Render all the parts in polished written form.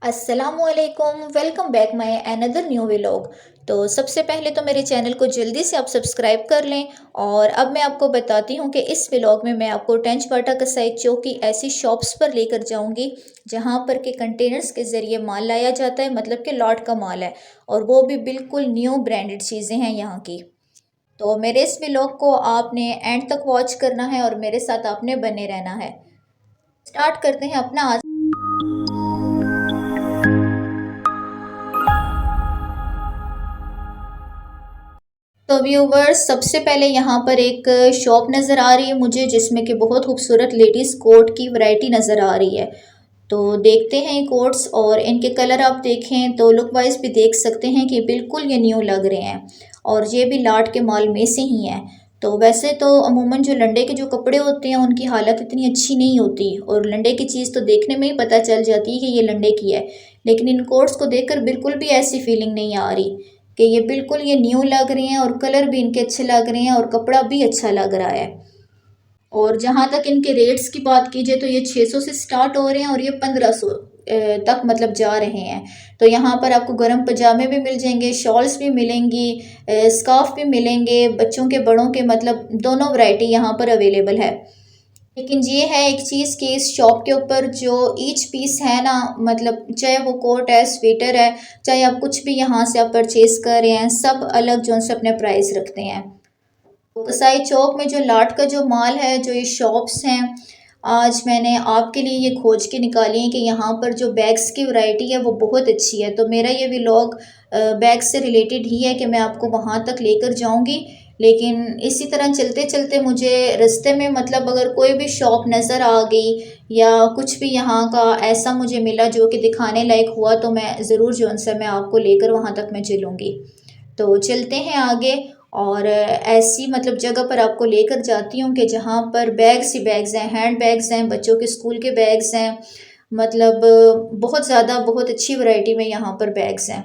असलकुम, welcome back my another new vlog. तो सबसे पहले तो मेरे चैनल को जल्दी से आप सब्सक्राइब कर लें। और अब मैं आपको बताती हूँ कि इस व्लॉग में मैं आपको टेंच बाटा कसाई चौक की ऐसी शॉप्स पर लेकर जाऊँगी जहाँ पर के कंटेनर्स के ज़रिए माल लाया जाता है, मतलब कि लॉट का माल है, और वो भी बिल्कुल न्यू ब्रांडेड चीज़ें हैं यहाँ की। तो मेरे इस व्लॉग को आपने एंड तक वॉच करना है और मेरे साथ आपने बने रहना है। स्टार्ट करते हैं अपना आज। तो व्यूवर्स, सबसे पहले यहाँ पर एक शॉप नज़र आ रही है मुझे, जिसमें कि बहुत खूबसूरत लेडीज़ कोट की वैरायटी नज़र आ रही है। तो देखते हैं ये कोट्स, और इनके कलर आप देखें तो लुक वाइज भी देख सकते हैं कि बिल्कुल ये न्यू लग रहे हैं, और ये भी लाट के माल में से ही हैं। तो वैसे तो अमूमन जो लंडे के जो कपड़े होते हैं उनकी हालत इतनी अच्छी नहीं होती, और लंडे की चीज़ तो देखने में ही पता चल जाती है कि ये लंडे की है। लेकिन इन कोट्स को देखकर बिल्कुल भी ऐसी फीलिंग नहीं आ रही कि ये बिल्कुल ये न्यू लग रही हैं, और कलर भी इनके अच्छे लग रहे हैं और कपड़ा भी अच्छा लग रहा है। और जहाँ तक इनके रेट्स की बात कीजिए तो ये 600 से स्टार्ट हो रहे हैं और ये 1500 तक मतलब जा रहे हैं। तो यहाँ पर आपको गर्म पजामे भी मिल जाएंगे, शॉल्स भी मिलेंगी, स्कार्फ भी मिलेंगे, बच्चों के बड़ों के, मतलब दोनों वैरायटी यहाँ पर अवेलेबल है। लेकिन ये है एक चीज़ कि इस शॉप के ऊपर जो ईच पीस है ना, मतलब चाहे वो कोट है, स्वेटर है, चाहे आप कुछ भी यहाँ से आप परचेज कर रहे हैं, सब अलग जो से अपने प्राइस रखते हैं। कसाई चौक में जो लाट का जो माल है, जो ये शॉप्स हैं, आज मैंने आपके लिए ये खोज के निकाली है कि यहाँ पर जो बैग्स की वैरायटी है वो बहुत अच्छी है। तो मेरा ये व्लॉग बैग्स से रिलेटेड ही है कि मैं आपको वहाँ तक लेकर जाऊँगी। लेकिन इसी तरह चलते चलते मुझे रास्ते में, मतलब अगर कोई भी शॉप नज़र आ गई या कुछ भी यहाँ का ऐसा मुझे मिला जो कि दिखाने लायक हुआ, तो मैं ज़रूर जो सा मैं आपको लेकर वहाँ तक मैं चलूँगी। तो चलते हैं आगे, और ऐसी मतलब जगह पर आपको लेकर जाती हूँ कि जहाँ पर बैग्स ही बैग्स हैं, हैंड बैग्स हैं, बच्चों के स्कूल के बैग्स हैं, मतलब बहुत ज़्यादा बहुत अच्छी वैरायटी में यहाँ पर बैग्स हैं।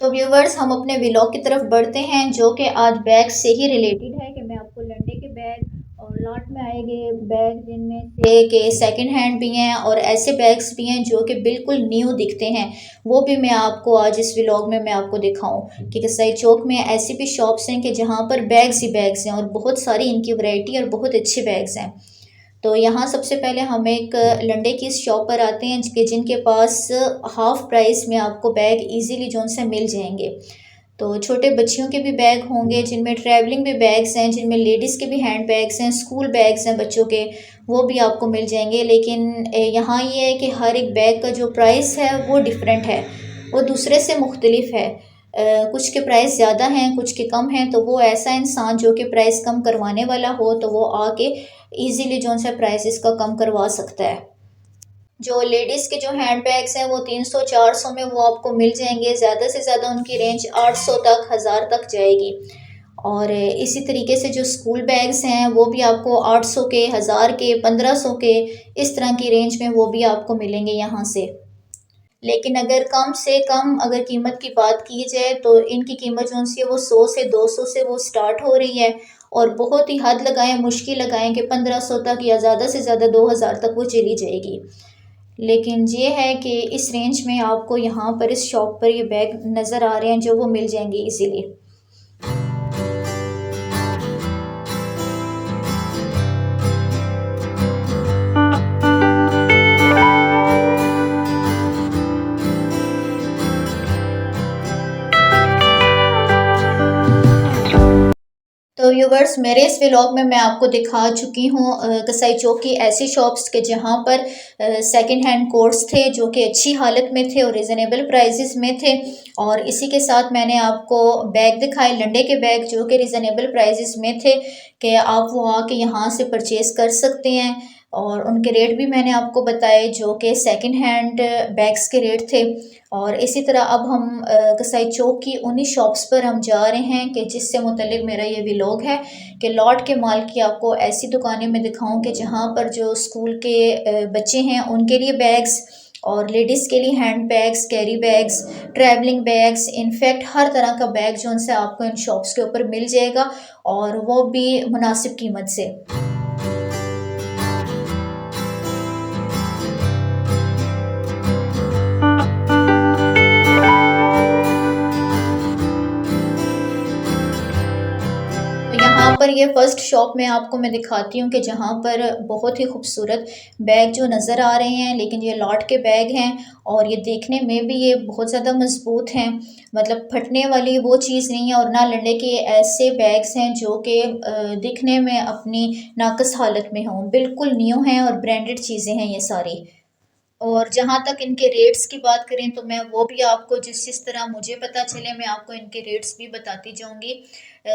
तो व्यूवर्स, हम अपने व्लॉग की तरफ बढ़ते हैं, जो कि आज बैग से ही रिलेटेड है कि मैं आपको लंडे के बैग और लॉट में आएंगे बैग, जिनमें से के सेकंड हैंड भी हैं और ऐसे बैग्स भी हैं जो कि बिल्कुल न्यू दिखते हैं। वो भी मैं आपको आज इस व्लॉग में मैं आपको दिखाऊं कि कसाई चौक में ऐसी भी शॉप्स हैं कि जहाँ पर बैग्स ही बैग्स हैं और बहुत सारी इनकी वैरायटी और बहुत अच्छे बैग्स हैं। तो यहाँ सबसे पहले हम एक लंडे की इस शॉप पर आते हैं कि जिनके पास हाफ प्राइस में आपको बैग इजीली जोन से मिल जाएंगे। तो छोटे बच्चियों के भी बैग होंगे, जिनमें ट्रैवलिंग भी बैग्स हैं, जिनमें लेडीज़ के भी हैंड बैग्स हैं, स्कूल बैग्स हैं बच्चों के, वो भी आपको मिल जाएंगे। लेकिन यहाँ ये है कि हर एक बैग का जो प्राइस है वो डिफरेंट है, वो दूसरे से मुख्तलिफ है। कुछ के प्राइस ज़्यादा हैं, कुछ के कम हैं। तो वो ऐसा इंसान जो कि प्राइस कम करवाने वाला हो, तो वो आके इजीली जो सा प्राइस इसका कम करवा सकता है। जो लेडीज़ के जो हैंड बैग्स हैं वो 300-400 में वो आपको मिल जाएंगे। ज़्यादा से ज़्यादा उनकी रेंज 800 तक, 1000 तक जाएगी। और इसी तरीके से जो स्कूल बैग्स हैं वो भी आपको 800 के, 1000 के, 1500 के, इस तरह की रेंज में वो भी आपको मिलेंगे यहाँ से। लेकिन अगर कम से कम अगर कीमत की बात की जाए तो इनकी कीमत जो सी है वो 100 से 200 से वो स्टार्ट हो रही है, और बहुत ही हद लगाएं, मुश्किल लगाएं कि 1500 तक या ज़्यादा से ज़्यादा 2000 तक वो चली जाएगी। लेकिन ये है कि इस रेंज में आपको यहाँ पर इस शॉप पर ये बैग नज़र आ रहे हैं जो वो मिल जाएंगे इजीली। तो व्यूवर्स, मेरे इस व्लॉग में मैं आपको दिखा चुकी हूँ कसाई चौक की ऐसी शॉप्स के जहाँ पर सेकंड हैंड कोट्स थे जो कि अच्छी हालत में थे और रिजनेबल प्राइसेस में थे। और इसी के साथ मैंने आपको बैग दिखाए, लंडे के बैग, जो कि रिजनेबल प्राइसेस में थे कि आप वो आके यहाँ से परचेज़ कर सकते हैं। और उनके रेट भी मैंने आपको बताए जो कि सेकंड हैंड बैग्स के रेट थे। और इसी तरह अब हम कसाई चौक की उन्हीं शॉप्स पर हम जा रहे हैं कि जिससे मुतल्लिक मेरा ये व्लॉग है कि लॉट के माल की आपको ऐसी दुकानें मैं दिखाऊं कि जहां पर जो स्कूल के बच्चे हैं उनके लिए बैग्स, और लेडीज़ के लिए hand bags, carry bags, travelling bags, in fact हर तरह का बैग जो उनसे आपको इन शॉप्स के ऊपर मिल जाएगा, और वो भी मुनासिब कीमत से। यहाँ पर ये फर्स्ट शॉप में आपको मैं दिखाती हूँ कि जहाँ पर बहुत ही खूबसूरत बैग जो नज़र आ रहे हैं, लेकिन ये लॉट के बैग हैं और ये देखने में भी ये बहुत ज़्यादा मज़बूत हैं, मतलब फटने वाली वो चीज़ नहीं है और ना लड़ने के। ये ऐसे बैग्स हैं जो कि दिखने में अपनी नाक़स हालत में हों, बिल्कुल न्यू हैं और ब्रांडेड चीज़ें हैं ये सारी। और जहाँ तक इनके रेट्स की बात करें तो मैं वो भी आपको जिस तरह मुझे पता चले मैं आपको इनके रेट्स भी बताती जाऊँगी।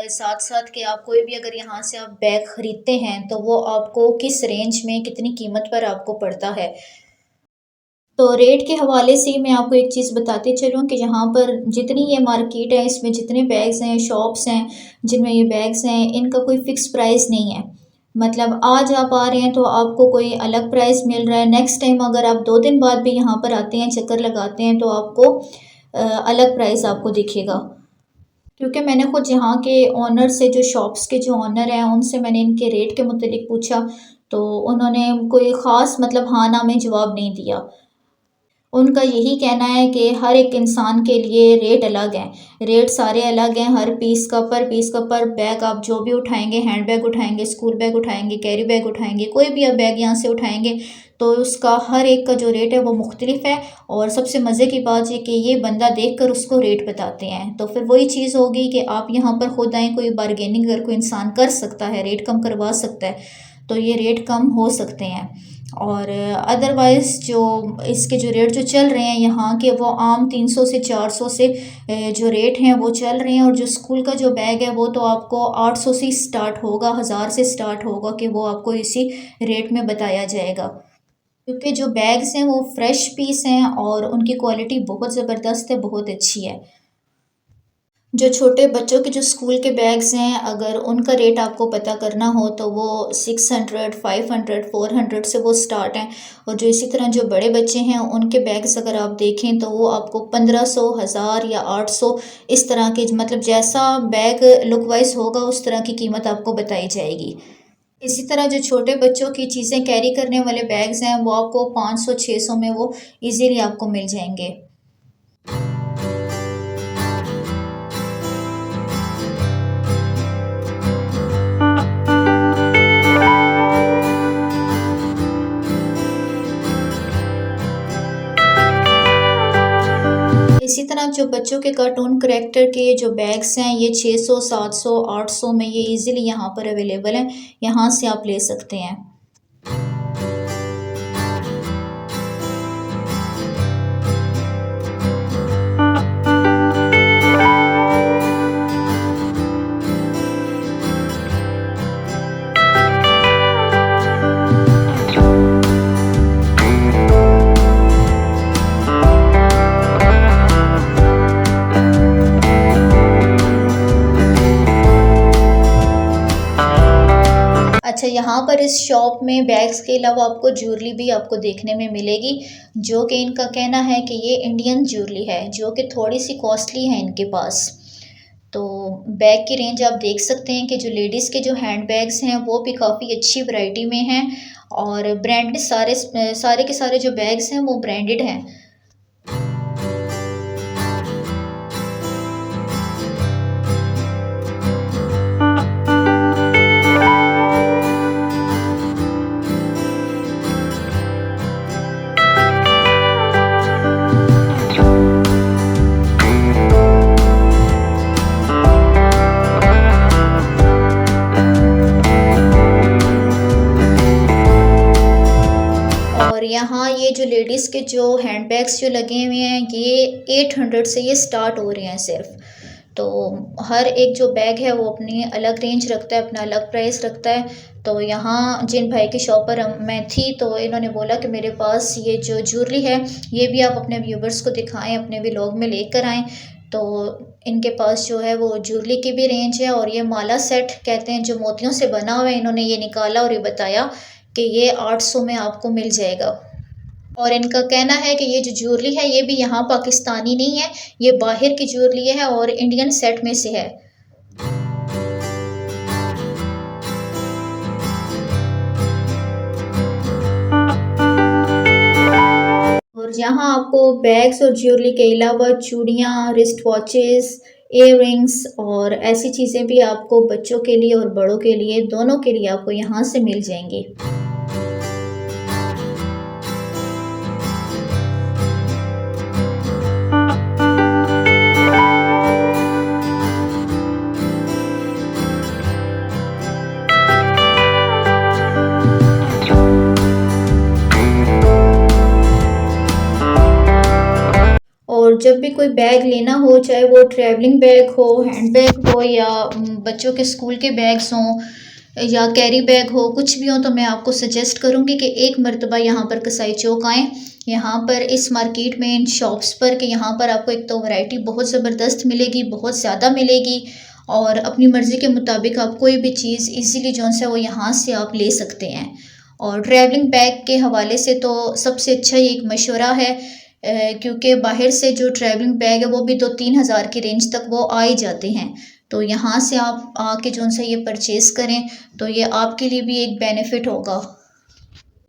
साथ-साथ कि आप कोई भी अगर यहाँ से आप बैग ख़रीदते हैं तो वो आपको किस रेंज में कितनी कीमत पर आपको पड़ता है। तो रेट के हवाले से मैं आपको एक चीज़ बताती चलूँ कि यहाँ पर जितनी ये मार्केट है इसमें जितने बैग्स हैं, शॉप्स हैं, जिनमें ये बैग्स हैं, इनका कोई फ़िक्स प्राइस नहीं है। मतलब आज आप आ रहे हैं तो आपको कोई अलग प्राइस मिल रहा है, नेक्स्ट टाइम अगर आप 2 दिन बाद भी यहाँ पर आते हैं, चक्कर लगाते हैं तो आपको अलग प्राइस आपको दिखेगा। क्योंकि मैंने खुद यहाँ के ओनर से जो शॉप्स के जो ओनर हैं उनसे मैंने इनके रेट के मुतालिक पूछा, तो उन्होंने कोई ख़ास मतलब हाँ ना में जवाब नहीं दिया। उनका यही कहना है कि हर एक इंसान के लिए रेट अलग हैं, रेट सारे अलग हैं, हर पीस का पर बैग आप जो भी उठाएँगे, हैंड बैग उठाएँगे, स्कूल बैग उठाएँगे, कैरी बैग उठाएँगे, कोई भी आप बैग यहाँ से उठाएँगे तो उसका हर एक का जो रेट है वो मुख्तलिफ है। और सबसे मज़े की बात ये कि ये बंदा देखकर उसको रेट बताते हैं, तो फिर वही चीज़ होगी कि आप यहाँ पर खुद आएँ, कोई बार्गेनिंग अगर कोई इंसान कर सकता है, रेट कम करवा सकता है, तो ये रेट कम हो सकते हैं। और अदरवाइज़ जो इसके जो रेट जो चल रहे हैं यहाँ के वो आम 300 से 400 से जो रेट हैं वो चल रहे हैं। और जो स्कूल का जो बैग है वो तो आपको 800 से स्टार्ट होगा, 1000 से स्टार्ट होगा कि वो आपको इसी रेट में बताया जाएगा। क्योंकि जो बैग्स हैं वो फ्रेश पीस हैं और उनकी क्वालिटी बहुत ज़बरदस्त है, बहुत अच्छी है। जो छोटे बच्चों के जो स्कूल के बैग्स हैं अगर उनका रेट आपको पता करना हो तो वो 600, 500, 400 से वो स्टार्ट हैं। और जो इसी तरह जो बड़े बच्चे हैं उनके बैग्स अगर आप देखें तो वो आपको 1500, 1000 या 800 इस तरह के, मतलब जैसा बैग लुक वाइज होगा उस तरह की कीमत आपको बताई जाएगी। इसी तरह जो छोटे बच्चों की चीज़ें कैरी करने वाले बैग्स हैं वो आपको 500, 600 में वो ईज़िली आपको मिल जाएंगे। इसी तरह जो बच्चों के कार्टून करैक्टर के जो बैग्स हैं ये 600, 700, 800 में ये इजीली यहाँ पर अवेलेबल हैं, यहाँ से आप ले सकते हैं। अच्छा, यहाँ पर इस शॉप में बैग्स के अलावा आपको ज्वेलरी भी आपको देखने में मिलेगी, जो कि इनका कहना है कि ये इंडियन ज्वेलरी है, जो कि थोड़ी सी कॉस्टली है इनके पास। तो बैग की रेंज आप देख सकते हैं कि जो लेडीज़ के जो हैंड बैग्स हैं वो भी काफ़ी अच्छी वैरायटी में हैं और ब्रांडेड सारे के सारे जो बैग्स हैं वो ब्रांडेड हैं। और यहाँ ये जो लेडीज़ के जो हैंडबैग्स जो लगे हुए हैं ये 800 से ये स्टार्ट हो रहे हैं सिर्फ। तो हर एक जो बैग है वो अपनी अलग रेंज रखता है, अपना अलग प्राइस रखता है। तो यहाँ जिन भाई की शॉप पर मैं थी तो इन्होंने बोला कि मेरे पास ये जो ज्वेलरी है ये भी आप अपने व्यूवर्स को दिखाएं, अपने व्लॉग में लेकर आएँ। तो इनके पास जो है वो ज्वेलरी की भी रेंज है और ये माला सेट कहते हैं जो मोतियों से बना हुआ है, इन्होंने ये निकाला और ये बताया कि ये 800 में आपको मिल जाएगा। और इनका कहना है कि ये जो ज्वेलरी है ये भी यहाँ पाकिस्तानी नहीं है, ये बाहर की ज्वेलरी है और इंडियन सेट में से है। और यहाँ आपको बैग्स और ज्वेलरी के अलावा चूड़ियाँ, रिस्ट वॉचेस, इयररिंग्स और ऐसी चीज़ें भी आपको बच्चों के लिए और बड़ों के लिए, दोनों के लिए आपको यहाँ से मिल जाएंगी। और जब भी कोई बैग लेना हो, चाहे वो ट्रैवलिंग बैग हो, हैंड बैग हो या बच्चों के स्कूल के बैग्स हों या कैरी बैग हो, कुछ भी हो, तो मैं आपको सजेस्ट करूँगी कि एक मर्तबा यहाँ पर कसाई चौक आएँ। यहाँ पर इस मार्केट में, इन शॉप्स पर, कि यहाँ पर आपको एक तो वैरायटी बहुत ज़बरदस्त मिलेगी, बहुत ज़्यादा मिलेगी और अपनी मर्ज़ी के मुताबिक आप कोई भी चीज़ इजीली जो है वो यहाँ से आप ले सकते हैं। और ट्रैवलिंग बैग के हवाले से तो सबसे अच्छा ये एक मशवरा है, क्योंकि बाहर से जो ट्रैवलिंग बैग है वो भी 2-3 हज़ार की रेंज तक वो आ ही जाते हैं। तो यहाँ से आप आके जो है ये परचेज़ करें तो ये आपके लिए भी एक बेनिफिट होगा।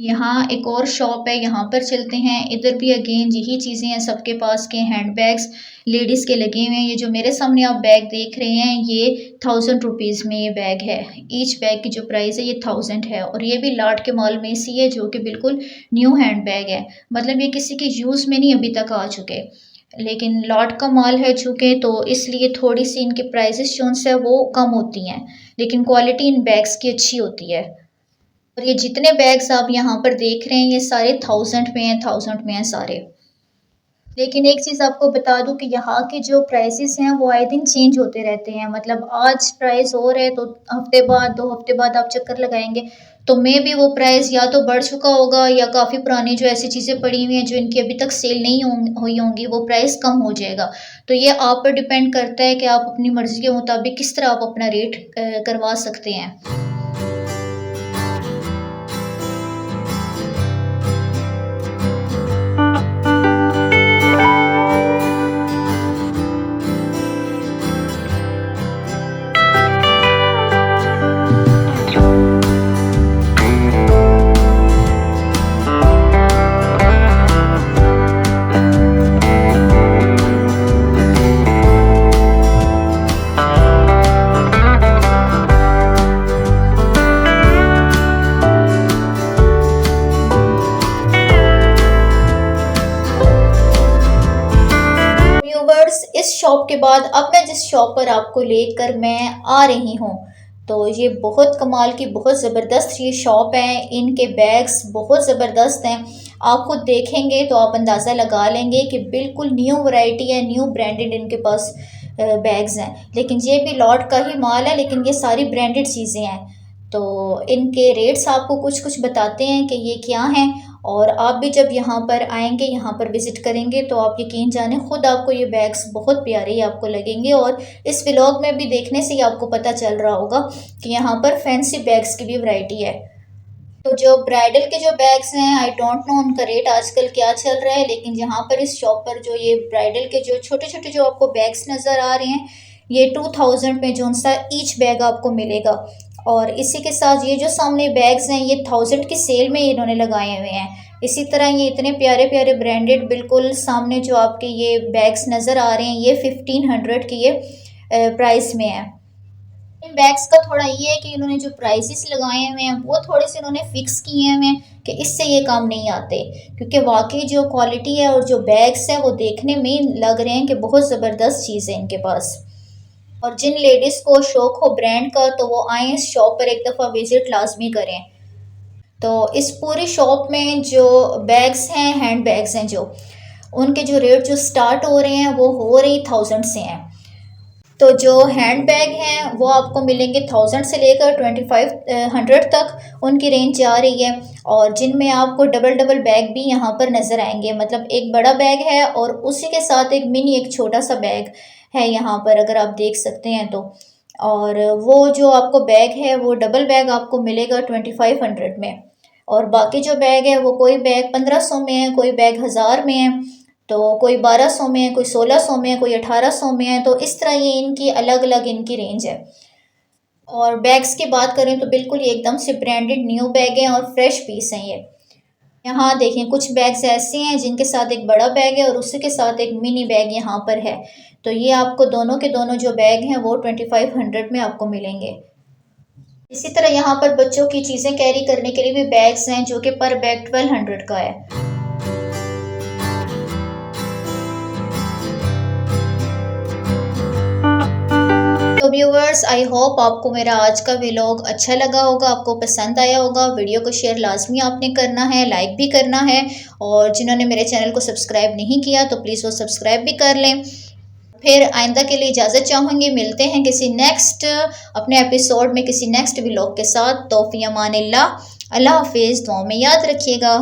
यहाँ एक और शॉप है, यहाँ पर चलते हैं। इधर भी अगेन यही चीज़ें हैं सबके पास के, हैंड बैग्स लेडीज़ के लगे हुए हैं। ये जो मेरे सामने आप बैग देख रहे हैं ये 1000 रुपीज़ में ये बैग है। ईच बैग की जो प्राइस है ये 1000 है और ये भी लाट के मॉल में सी है, जो कि बिल्कुल न्यू हैंड बैग है। मतलब ये किसी के यूज़ में नहीं अभी तक आ चुके, लेकिन लॉट का माल है चूँकि, तो इसलिए थोड़ी सी इनकी प्राइसेस जो है वो कम होती हैं, लेकिन क्वालिटी इन बैग्स की अच्छी होती है। और ये जितने बैग्स आप यहाँ पर देख रहे हैं ये सारे 1000 में हैं, 1000 में हैं सारे। लेकिन एक चीज़ आपको बता दूँ कि यहाँ के जो प्राइसेस हैं वो आए दिन चेंज होते रहते हैं। मतलब आज प्राइस और है तो हफ्ते बाद, 2 हफ्ते बाद आप चक्कर लगाएंगे तो मे भी वो प्राइस या तो बढ़ चुका होगा या काफ़ी पुरानी जो ऐसी चीज़ें पड़ी हुई हैं जो इनकी अभी तक सेल नहीं हुई होंगी, वो प्राइस कम हो जाएगा। तो ये आप पर डिपेंड करता है कि आप अपनी मर्ज़ी के मुताबिक किस तरह आप अपना रेट करवा सकते हैं। व्यूवर्स, इस शॉप के बाद अब मैं जिस शॉप पर आपको लेकर मैं आ रही हूँ, तो ये बहुत कमाल की, बहुत ज़बरदस्त ये शॉप है। इनके बैग्स बहुत ज़बरदस्त हैं। आप खुद देखेंगे तो आप अंदाज़ा लगा लेंगे कि बिल्कुल न्यू वैरायटी है, न्यू ब्रांडेड इनके पास बैग्स हैं। लेकिन ये भी लॉट का ही माल है, लेकिन ये सारी ब्रांडेड चीज़ें हैं। तो इनके रेट्स आपको कुछ कुछ बताते हैं कि ये क्या हैं। और आप भी जब यहाँ पर आएंगे, यहाँ पर विज़िट करेंगे, तो आप यकीन जाने खुद आपको ये बैग्स बहुत प्यारे ही आपको लगेंगे। और इस व्लॉग में भी देखने से ही आपको पता चल रहा होगा कि यहाँ पर फैंसी बैग्स की भी वैरायटी है। तो जो ब्राइडल के जो बैग्स हैं, आई डोंट नो उनका रेट आजकल क्या चल रहा है, लेकिन यहाँ पर इस शॉप पर जो ये ब्राइडल के जो छोटे छोटे जो आपको बैग्स नज़र आ रहे हैं, ये 2000 में जो सा ईच बैग आपको मिलेगा। और इसी के साथ ये जो सामने बैग्स हैं ये 1000 की सेल में इन्होंने लगाए हुए हैं। इसी तरह ये इतने प्यारे प्यारे ब्रांडेड बिल्कुल सामने जो आपके ये बैग्स नज़र आ रहे हैं, ये 1500 की ये प्राइस में है। इन बैग्स का थोड़ा ये है कि इन्होंने जो प्राइसेस लगाए हुए हैं वो थोड़े से इन्होंने फिक्स किए हुए हैं कि इससे ये काम नहीं आते, क्योंकि वाकई जो क्वालिटी है और जो बैग्स हैं वो देखने में लग रहे हैं कि बहुत ज़बरदस्त चीज़ है इनके पास। और जिन लेडीज़ को शौक हो ब्रांड का तो वो आएँ इस शॉप पर एक दफ़ा विज़िट लाजमी करें। तो इस पूरी शॉप में जो बैग्स हैं, हैंड बैग्स हैं, जो उनके जो रेट जो स्टार्ट हो रहे हैं वो हो रही 1000 से हैं। तो जो हैंड बैग हैं वो आपको मिलेंगे 1000 से लेकर 2500 तक उनकी रेंज जा रही है। और जिनमें आपको डबल डबल बैग भी यहाँ पर नज़र आएंगे। मतलब एक बड़ा बैग है और उसी के साथ एक मिनी, एक छोटा सा बैग है यहाँ पर, अगर आप देख सकते हैं तो। और वो जो आपको बैग है वो डबल बैग आपको मिलेगा 2500 में। और बाकी जो बैग है वो कोई बैग 1500 में है, कोई बैग 1000 में है, तो कोई 1200 में है, कोई 1600 में है, कोई 1800 में है। तो इस तरह ये इनकी अलग अलग इनकी रेंज है। और बैग्स की बात करें तो बिल्कुल ये एकदम से ब्रांडेड न्यू बैग हैं और फ्रेश पीस हैं ये। यहाँ देखें कुछ बैग्स ऐसे हैं जिनके साथ एक बड़ा बैग है और उसी के साथ एक मिनी बैग यहाँ पर है। तो ये आपको दोनों के दोनों जो बैग हैं वो 2500 में आपको मिलेंगे। इसी तरह यहाँ पर बच्चों की चीज़ें कैरी करने के लिए भी बैग्स हैं जो कि पर बैग 1200 का है। तो व्यूवर्स, आई होप आपको मेरा आज का व्लॉग अच्छा लगा होगा, आपको पसंद आया होगा। वीडियो को शेयर लाजमी आपने करना है, लाइक भी करना है, और जिन्होंने मेरे चैनल को सब्सक्राइब नहीं किया तो प्लीज़ वो सब्सक्राइब भी कर लें। फिर आइंदा के लिए इजाज़त चाहूँगी, मिलते हैं किसी नेक्स्ट अपने एपिसोड में किसी नेक्स्ट व्लॉग के साथ। तौफीक अमानिल्लाह, अल्लाह हाफिज़, दुआ में याद रखिएगा।